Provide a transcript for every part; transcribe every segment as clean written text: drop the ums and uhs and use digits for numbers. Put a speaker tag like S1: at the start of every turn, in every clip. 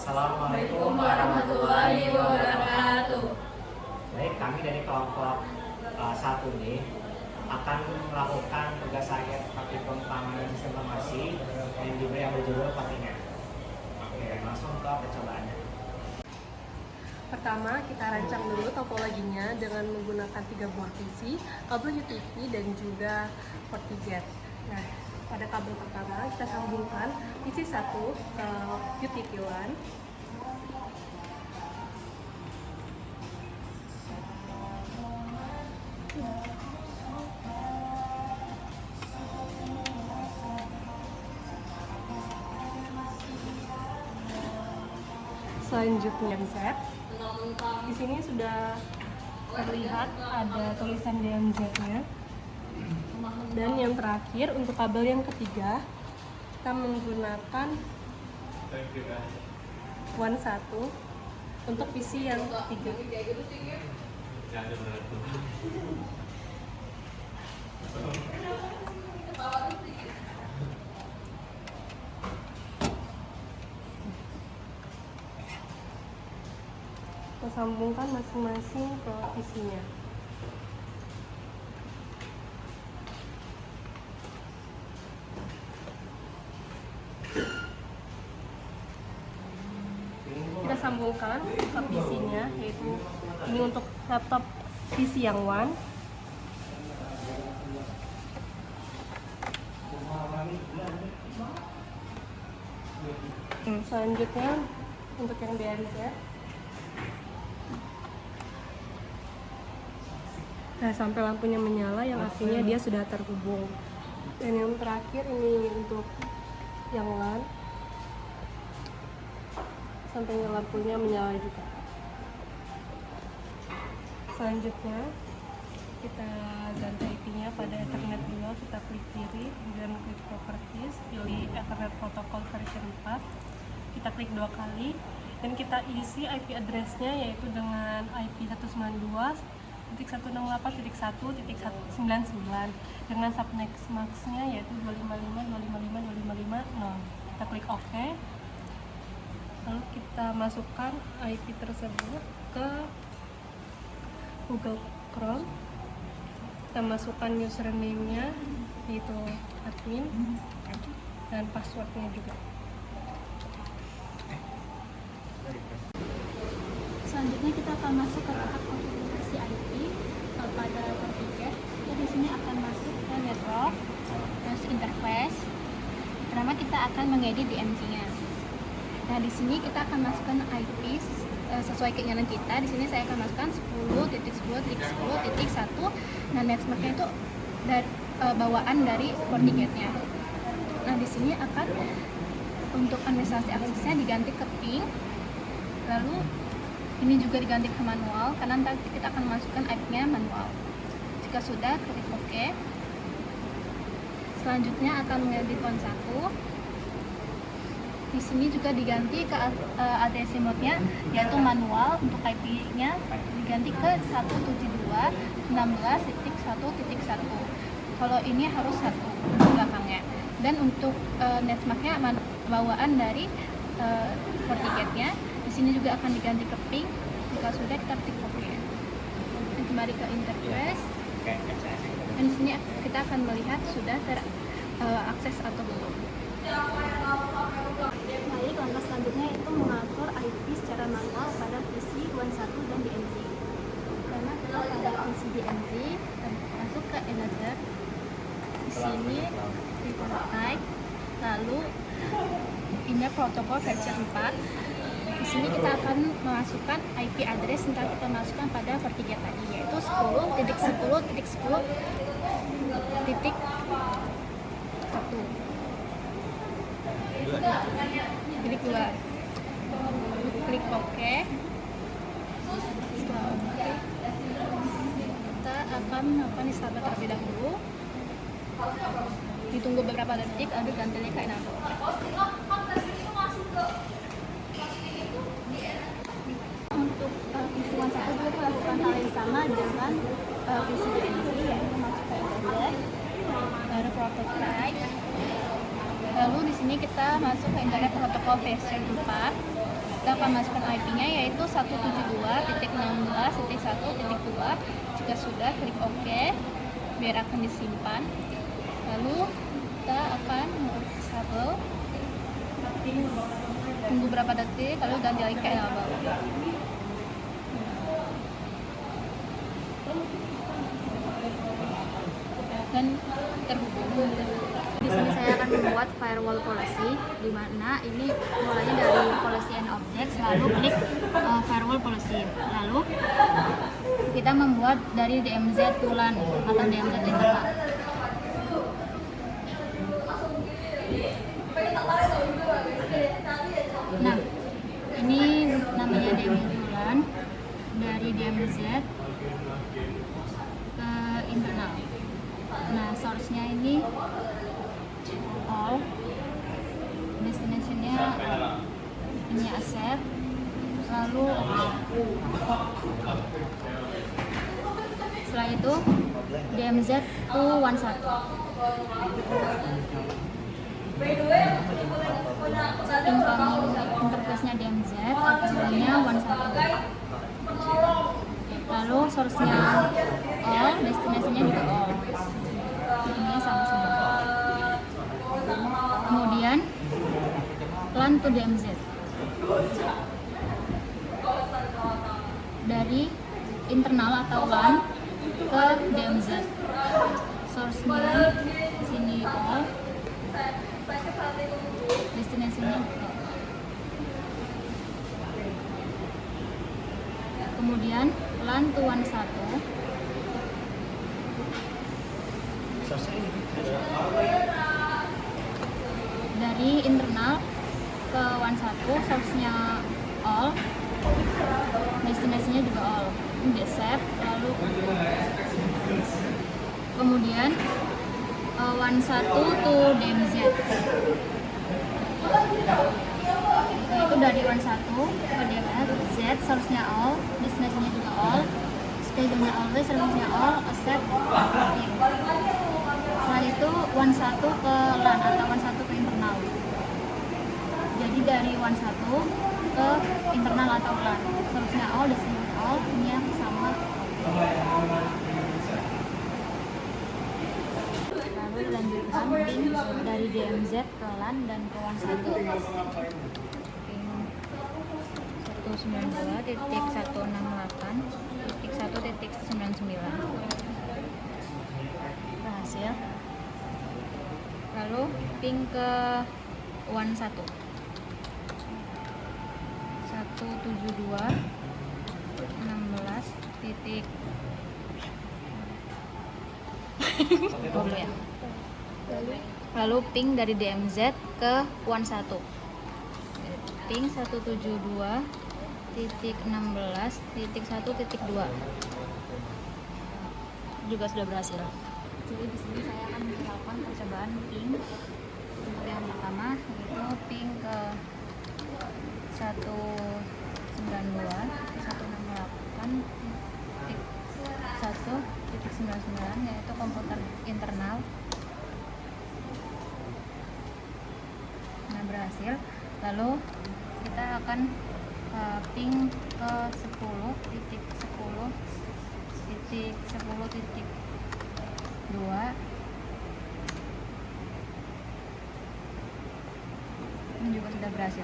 S1: Assalamualaikum warahmatullahi wabarakatuh.
S2: Baik, kami dari kelompok 1D akan melakukan tugas akhir praktikum pengamanan sistem informasi yang berjudul Kontingen. Oke, langsung ke percobaannya.
S3: Pertama, kita rancang dulu topologinya dengan menggunakan 3 buah PC, kabel UTP dan juga FortiGate. Nah, pada kabel pertama kita sambungkan PC 1 ke UTP 1. Selanjutnya DMZ. Di sini sudah terlihat ada tulisan DMZ-nya. Dan yang terakhir untuk kabel yang ketiga kita menggunakan WAN 1 untuk PC yang ketiga. Kita sambungkan masing-masing ke PC-nya. Kita sambungkan ke PC-nya, yaitu ini untuk laptop PC yang WAN. Selanjutnya untuk yang DMZ. Nah, sampai lampunya menyala yang artinya dia sudah terhubung. Dan yang terakhir ini untuk yang LAN. Sampai lampunya menyala juga. Selanjutnya kita ganti IP-nya pada Ethernet 2, kita klik kiri, kemudian klik Properties, pilih Ethernet Protocol version 4. Kita klik 2 kali dan kita isi IP address-nya yaitu dengan IP 192.168.1.199 dengan subnet max-nya yaitu 255.255.255.0. Kita klik OK. Lalu kita masukkan IP tersebut ke Google Chrome. Kita masukkan username-nya yaitu admin dan password-nya juga.
S4: Selanjutnya kita akan masuk ke tahap konfigurasi IP pada FortiGate. Kita di sini akan masuk ke network, terus interface. Pertama kita akan mengedit DMZ-nya. Nah, di sini kita akan masukkan IP sesuai keinginan kita. Di sini saya akan masukkan 10.10.10.1. Nah, network-nya itu bawaan dari FortiGate-nya. Nah, di sini akan untuk administrasi aksesnya diganti ke ping. Lalu ini juga diganti ke manual karena nanti kita akan masukkan IP-nya manual. Jika sudah, klik OK. Selanjutnya akan mengedit WAN 1. Di sini juga diganti ke address mode-nya yaitu manual, untuk IP-nya diganti ke 172.16.1.1. Kalau ini harus 1 belakangnya. Dan untuk netmark-nya bawaan dari FortiGate-nya. Di sini juga akan diganti ke ping. Jika sudah, kita klik OK. Dan kembali ke interface. Dan di sini kita akan melihat sudah terakses atau belum.
S5: Baik, langkah selanjutnya itu mengatur IP secara manual pada PC WAN 1 dan DMZ.
S4: Karena kita pada PC DMZ, masuk ke another. Di sini type, lalu ini protokol versi 4. Di sini kita akan memasukkan IP address yang kita masukkan pada FortiGate tadi, yaitu 10.10.10.1. Klik 2. Klik OK. Setelah OK, kita akan melakukan install terlebih dahulu. Ditunggu beberapa detik agar gantinya ke enable.
S5: Untuk PC WAN 1 juga melakukan hal yang sama dengan PC DMZ, yaitu masuk ke internet,
S4: Baru prototype. Lalu di sini kita masuk ke internet protokol version 4. akan masukkan IP-nya yaitu 172.16.1.2. Jika sudah, klik OK biar akan disimpan. Lalu kita akan disable, tunggu berapa detik, lalu ganti lagi ke enable. Dan terhubung.
S5: Di sini saya akan membuat firewall policy, di mana ini mulainya dari policy and objects, lalu klik firewall policy. Lalu kita membuat dari DMZ to LAN atau DMZ internal. Nah, ini namanya DMZ to LAN, dari DMZ ke internal. Nah, source-nya ini all, destination-nya ini asset, lalu setelah itu DMZ to 11. Incoming interface-nya DMZ, outgoing-nya 11. Lalu source-nya all, destination-nya juga all. Ini sama semua. Kemudian LAN to DMZ, dari internal atau LAN ke DMZ. Source-nya sini all, destination-nya all. Kemudian LAN to 11, dari internal ke 11, source-nya all, destinasinya juga all. Ini accept, lalu kemudian 11 to DMZ, yaitu dari 11 ke DMZ, source-nya all, destinasinya juga all, schedule-nya always, service-nya all, accept, in. Setelah itu 11 ke LAN atau 11 ke internal. Jadi dari 11 ke internal atau LAN, source-nya all, destination all, ini yang sama. Lalu dilanjutkan ping dari DMZ ke LAN dan ke 11. Ping 192.168.1.99 berhasil. Lalu ping ke 11 172.16 titik ya. Lalu ping dari DMZ ke 11, ping 172.16.1.2 juga sudah berhasil. Jadi di sini saya akan melakukan percobaan ping untuk yang pertama, yaitu ping ke 192.168.1.99 yaitu komputer internal. Nah, berhasil. Lalu kita akan ping ke 10.10.10.2. Ini juga sudah berhasil.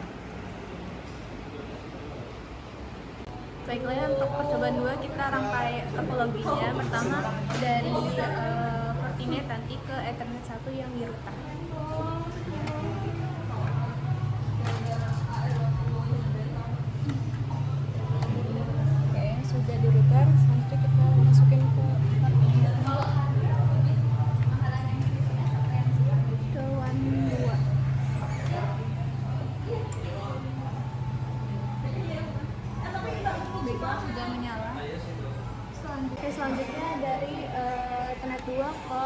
S6: Baiklah, untuk percobaan 2 kita rangkai topologinya. Pertama dari Fortinet nanti ke Ethernet 1 yang di router. Oke, sudah di router. Selanjutnya kita masukin ke Fortinet ke WAN 2.
S5: Sudah menyala. Selanjutnya dari Ethernet 2 ke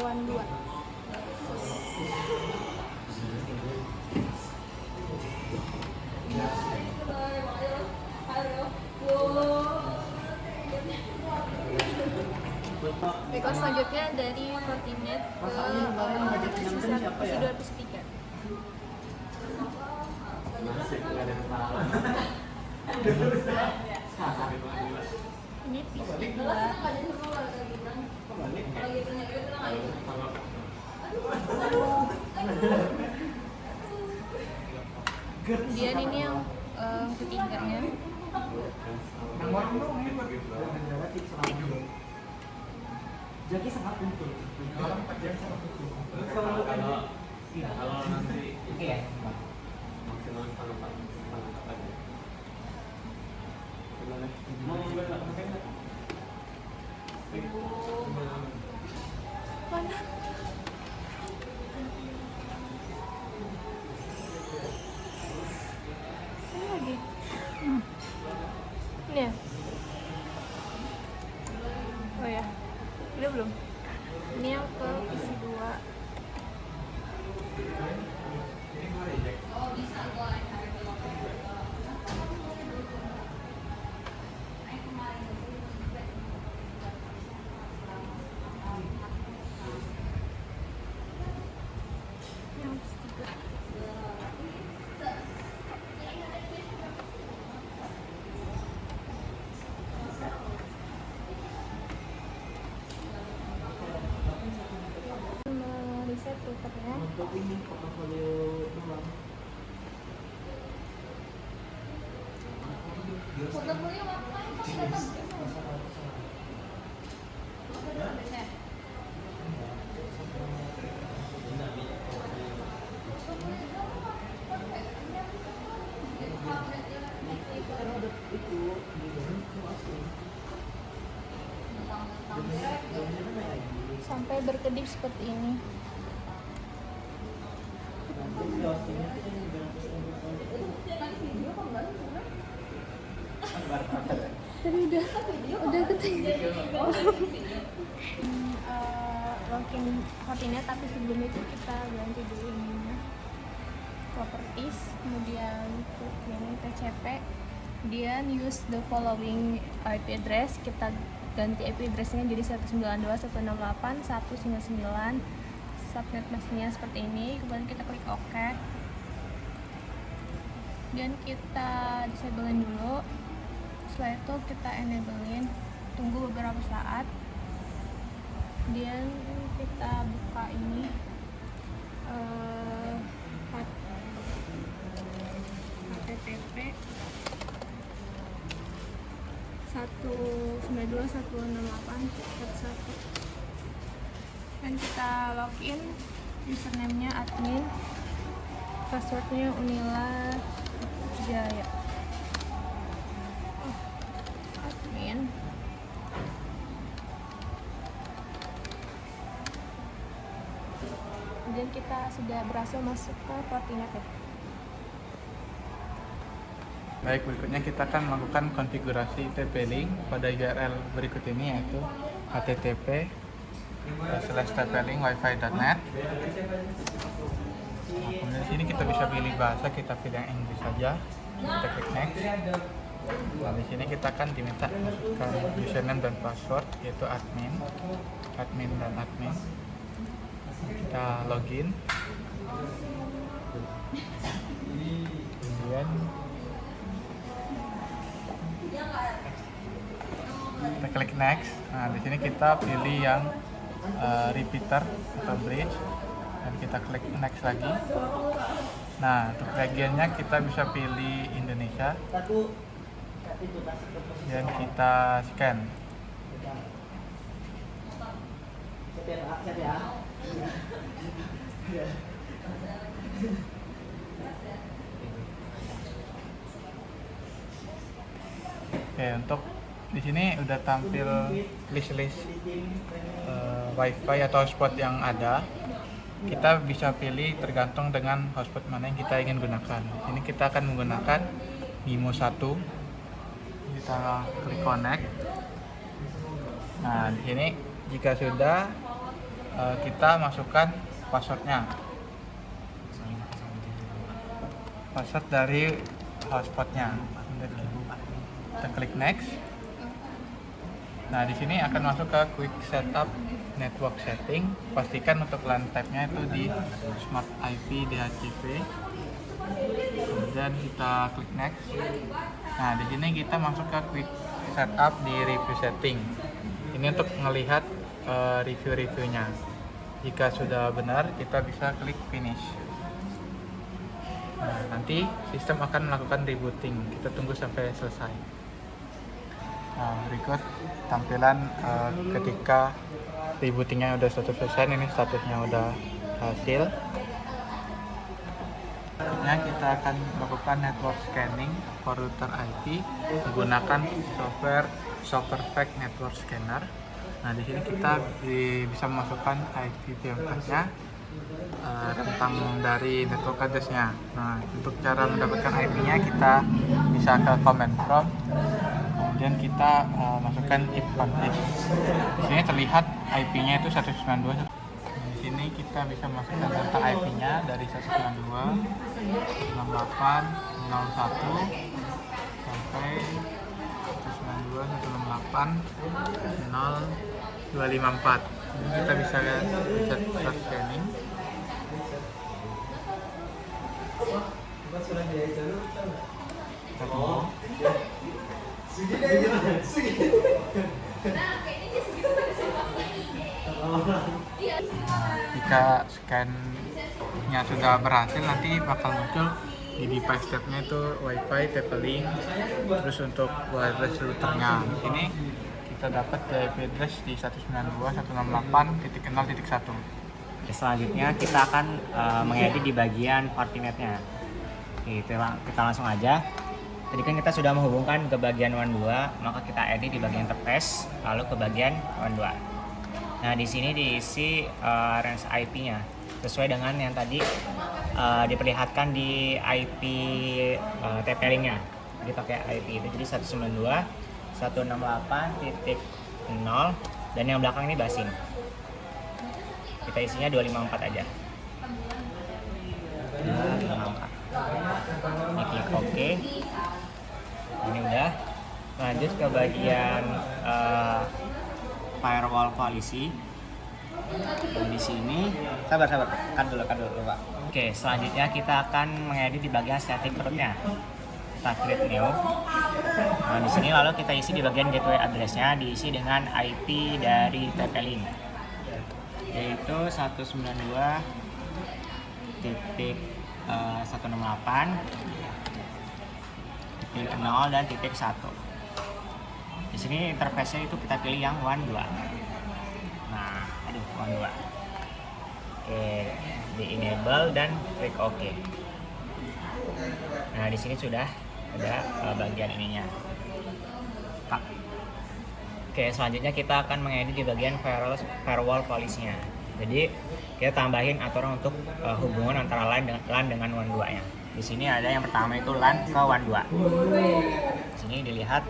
S5: WAN 2.
S6: Baiklah, selanjutnya dari Fortinet ke PC 203.
S4: Ini PC2.
S6: Kemudian ini yang ketiganya.
S2: Jadi sangat untung. Kalau nanti oke ya. Maksimal tangkap aja.
S6: Mana? Ini lagi. Ini ya? Oh ya, udah belum? Ini yang ke isi 2. Yang ketiga. Reset routernya.
S2: Untuk ini portofolio doang.
S4: Sampai berkedip seperti ini.
S6: Tadi udah ketinggian. Login Fortinet, tapi sebelum itu kita ganti dulu ininya. Properties, kemudian ini TCP. Kemudian use the following IP address. Kita ganti IP addressnya jadi 192.168.1.9. Subnet masknya seperti ini. Kemudian kita klik OK. Dan kita disablein dulu. Setelah itu kita enablein, tunggu beberapa saat. Kemudian kita buka ini HTTP 192.168.1.1. Dan kita login, username-nya admin, passwordnya Unila Jaya. Admin. Kemudian kita sudah berhasil masuk ke Fortinet ya.
S7: Baik, berikutnya kita akan melakukan konfigurasi TP-Link pada URL berikut ini, yaitu http://tplink wifi.net. Nah, kemudian di sini kita bisa pilih bahasa, kita pilih yang Inggris saja. Kita klik next. Nah, di sini kita akan diminta masukkan username dan password, yaitu admin dan admin. Kita login. Kemudian kita klik next. Nah, di sini kita pilih yang repeater atau bridge dan kita klik next lagi. Nah, untuk regionnya kita bisa pilih Indonesia dan kita scan. Oke, untuk di sini udah tampil list wifi atau hotspot yang ada. Kita bisa pilih tergantung dengan hotspot mana yang kita ingin gunakan. Di sini kita akan menggunakan MIMO 1. Kita klik connect. Nah, di sini jika sudah kita masukkan passwordnya. Password dari hotspotnya. Kita klik next. Nah, di sini akan masuk ke quick setup network setting. Pastikan untuk LAN type-nya itu di Smart IP DHCP. Kemudian dan kita klik next. Nah, di sini kita masuk ke quick setup di review setting. Ini untuk melihat review-reviewnya. Jika sudah benar, kita bisa klik finish. Nah, nanti sistem akan melakukan rebooting. Kita tunggu sampai selesai. Nah, berikut tampilan ketika rebootingnya udah selesai. Ini statusnya udah hasil. Selanjutnya kita akan melakukan network scanning for router IP menggunakan software SoftwarePack Network Scanner. Nah, di sini kita bisa memasukkan IP VMware-nya, rentang dari network address-nya. Nah, untuk cara mendapatkan IP-nya kita bisa ke command prompt, kemudian kita masukkan if config. Di sini terlihat IP-nya itu 192. Di sini kita bisa masukkan rentang IP-nya dari 192, 168, 01 sampai 192, 168, 0254. Ini kita bisa pencet start scanning. Kita tunggu. Jika scan-nya sudah berhasil, nanti bakal muncul di device tab-nya itu Wi-Fi, TP-Link, terus untuk wireless routernya. Di sini kita dapat IP address di 192.168.0.1.
S2: Selanjutnya kita akan mengedit di bagian Fortinet-nya. Kita langsung aja. Tadi kan kita sudah menghubungkan ke bagian WAN 2, maka kita edit di bagian interface, lalu ke bagian WAN 2. Nah, di sini diisi range IP-nya sesuai dengan yang tadi diperlihatkan di IP TP-Link-nya. Jadi pakai IP itu, jadi 192.168.0 dan yang belakang ini basin. Kita isinya 254 aja. 254. Ini klik OK. Ini udah. Lanjut ke bagian firewall koalisi. Dan di sini sabar, kan dulu Pak. Oke, selanjutnya kita akan mengedit di bagian static root-nya. Kita create new. Nah, di sini lalu kita isi di bagian gateway address-nya, diisi dengan IP dari TP-Link, yaitu 192.168.0 dan .1. Di sini interface-nya itu kita pilih yang WAN 2. Nah, WAN 2. Oke, di enable dan klik OK. Nah, di sini sudah ada bagian ininya. Oke, selanjutnya kita akan mengedit di bagian firewall policy-nya. Jadi kita tambahin aturan untuk hubungan antara LAN dengan WAN 2-nya. Di sini ada yang pertama itu LAN ke WAN 2. Di sini dilihat.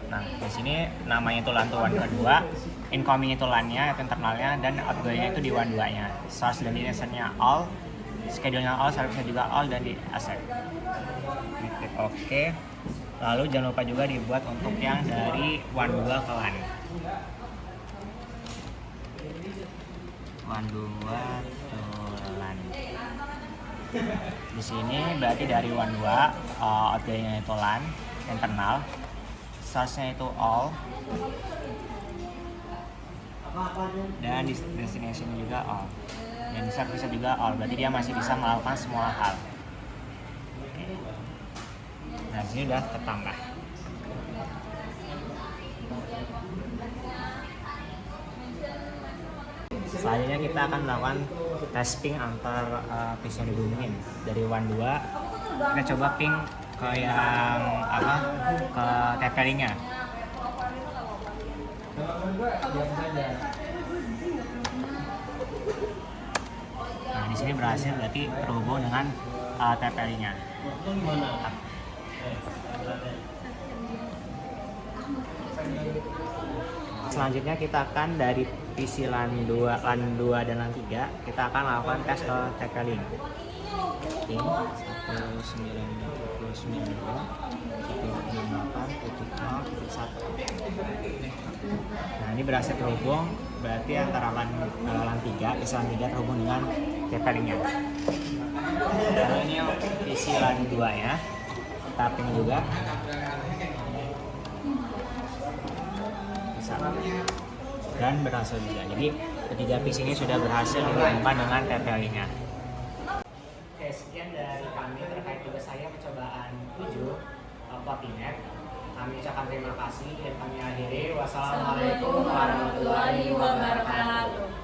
S2: Nah, di sini namanya itu LAN to WAN 2, incoming itu LAN-nya atau internalnya, dan outgoing-nya itu di WAN 2-nya. Source dan destination-nya all, schedule-nya all, service-nya juga all, dan di accept. Klik OK. Lalu jangan lupa juga dibuat untuk yang dari WAN 2 ke LAN. WAN 2 ke LAN. Di sini berarti dari WAN 2, outgoing-nya itu LAN, internal, source-nya itu all, dan destination juga all, dan service-nya juga all. Berarti dia masih bisa melakukan semua hal. Oke. Nah, di sini udah ketambah. Selanjutnya kita akan melakukan tes ping antar PC yang dihubungin. Dari WAN 2 kita coba ping ke yang ke TP-Link-nya. Nah, di sini berhasil, berarti terhubung dengan TP-Link-nya. Selanjutnya kita akan dari PC LAN 2 dan LAN 3, kita akan lakukan tes ke TP-Link. Ping 192.168.0.1. Nah, ini berhasil terhubung, berarti antara LAN 3, PC LAN 3 terhubung dengan TP-Link-nya. Lalu ini PC LAN 2 ya. tapping juga. Bisa. Dan berhasil juga. Jadi ketiga piece ini sudah berhasil dihubungkan dengan TTL-nya. Oke, sekian dari kami terkait tugas saya percobaan 7 Fortinet. Kami ucapkan terima kasih dan kami akhiri. Wassalamualaikum warahmatullahi wabarakatuh.